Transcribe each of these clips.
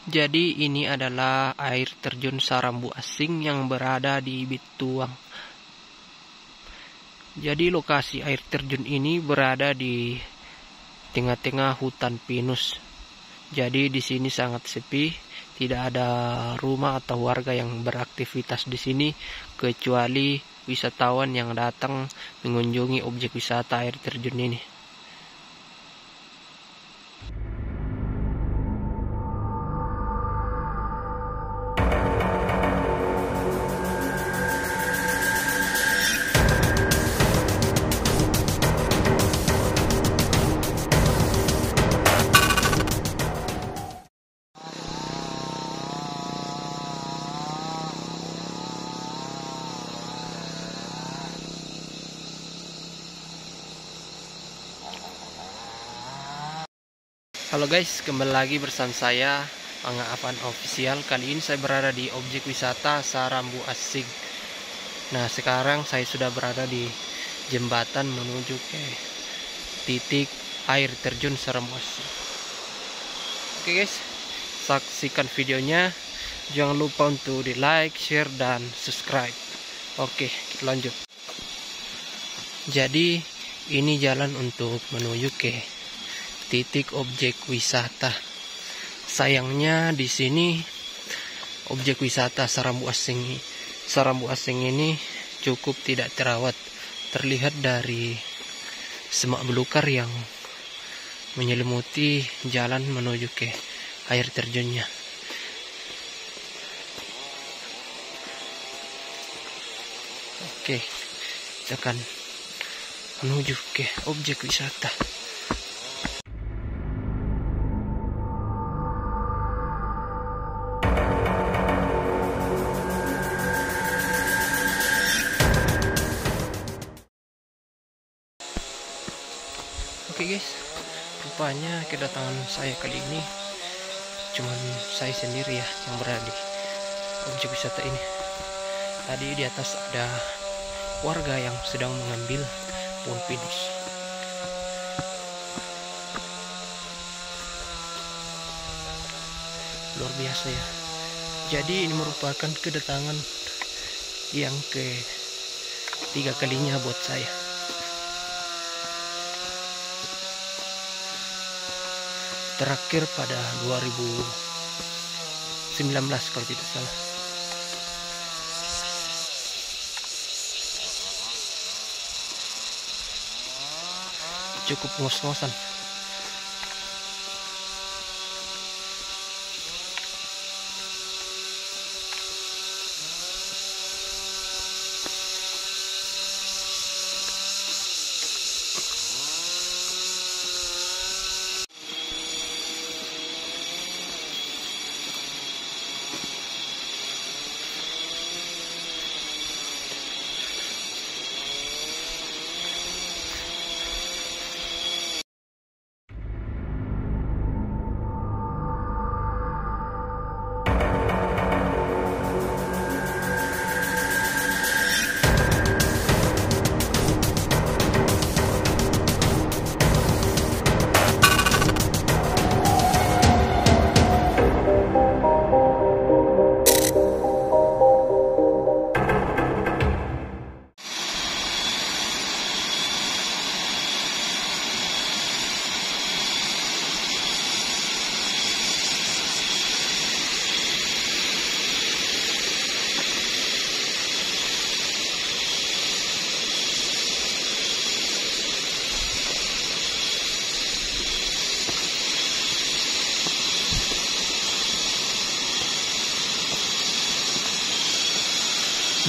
Jadi ini adalah air terjun Sarambu Asing yang berada di Bituang. Jadi lokasi air terjun ini berada di tengah-tengah hutan pinus. Jadi di sini sangat sepi, tidak ada rumah atau warga yang beraktivitas di sini kecuali wisatawan yang datang mengunjungi objek wisata air terjun ini. Halo guys, kembali lagi bersama saya Angga Avan Official. Kali ini saya berada di objek wisata Sarambu Asing. Nah, sekarang saya sudah berada di jembatan menuju ke titik air terjun Sarambu Asing. Oke guys, saksikan videonya. Jangan lupa untuk di like, share, dan subscribe. Oke, kita lanjut. Jadi ini jalan untuk menuju ke titik objek wisata. Sayangnya di sini objek wisata Sarambu Asing ini cukup tidak terawat. Terlihat dari semak belukar yang menyelimuti jalan menuju ke air terjunnya. Oke, kita akan menuju ke objek wisata. Oke guys, rupanya kedatangan saya kali ini cuman saya sendiri ya yang berada di objek wisata ini. Tadi di atas ada warga yang sedang mengambil pohon pinus. Luar biasa ya. Jadi ini merupakan kedatangan yang ketiga kalinya buat saya. Terakhir pada 2019 kalau tidak salah. Cukup ngos-ngosan.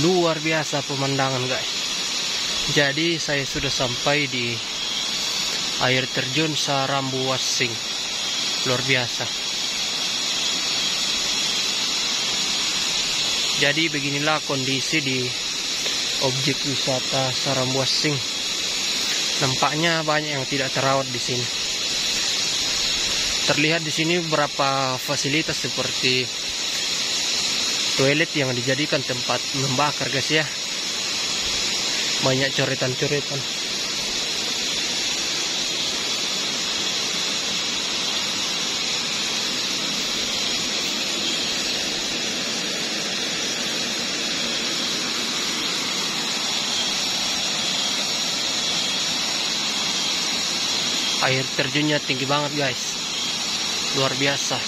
Luar biasa pemandangan guys. Jadi saya sudah sampai di air terjun Sarambu Asing. Luar biasa. Jadi beginilah kondisi di objek wisata Sarambu Asing. Nampaknya banyak yang tidak terawat di sini. Terlihat di sini beberapa fasilitas seperti toilet yang dijadikan tempat membakar guys ya. Banyak coretan-coretan. Air terjunnya tinggi banget guys, luar biasa.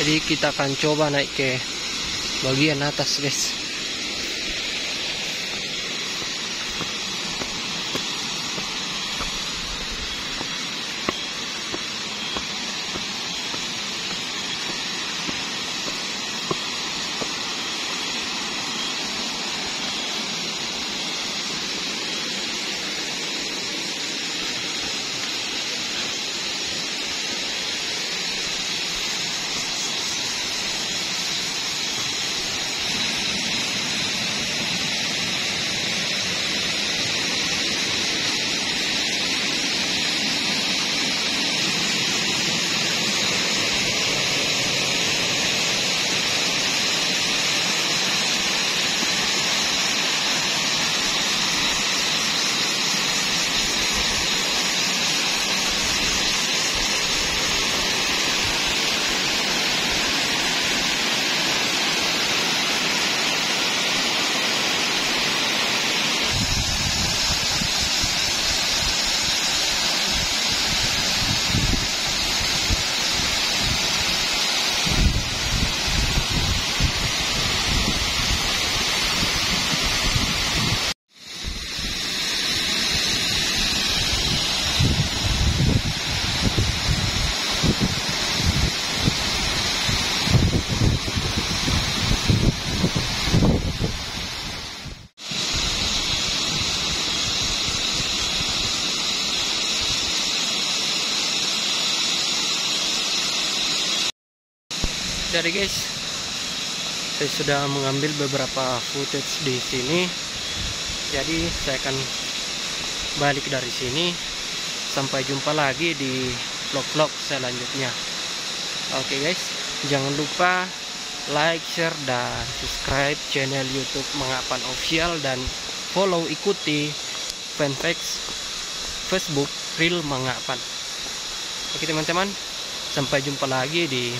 Jadi kita akan coba naik ke bagian atas guys. Jadi guys, saya sudah mengambil beberapa footage di sini. Jadi saya akan balik dari sini. Sampai jumpa lagi di vlog-vlog selanjutnya. Oke guys, jangan lupa like, share, dan subscribe channel YouTube Mengapan Official, dan follow, ikuti fanpage Facebook Real Mengapan. Oke teman-teman, sampai jumpa lagi di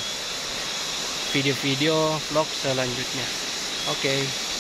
video-video vlog selanjutnya. Oke.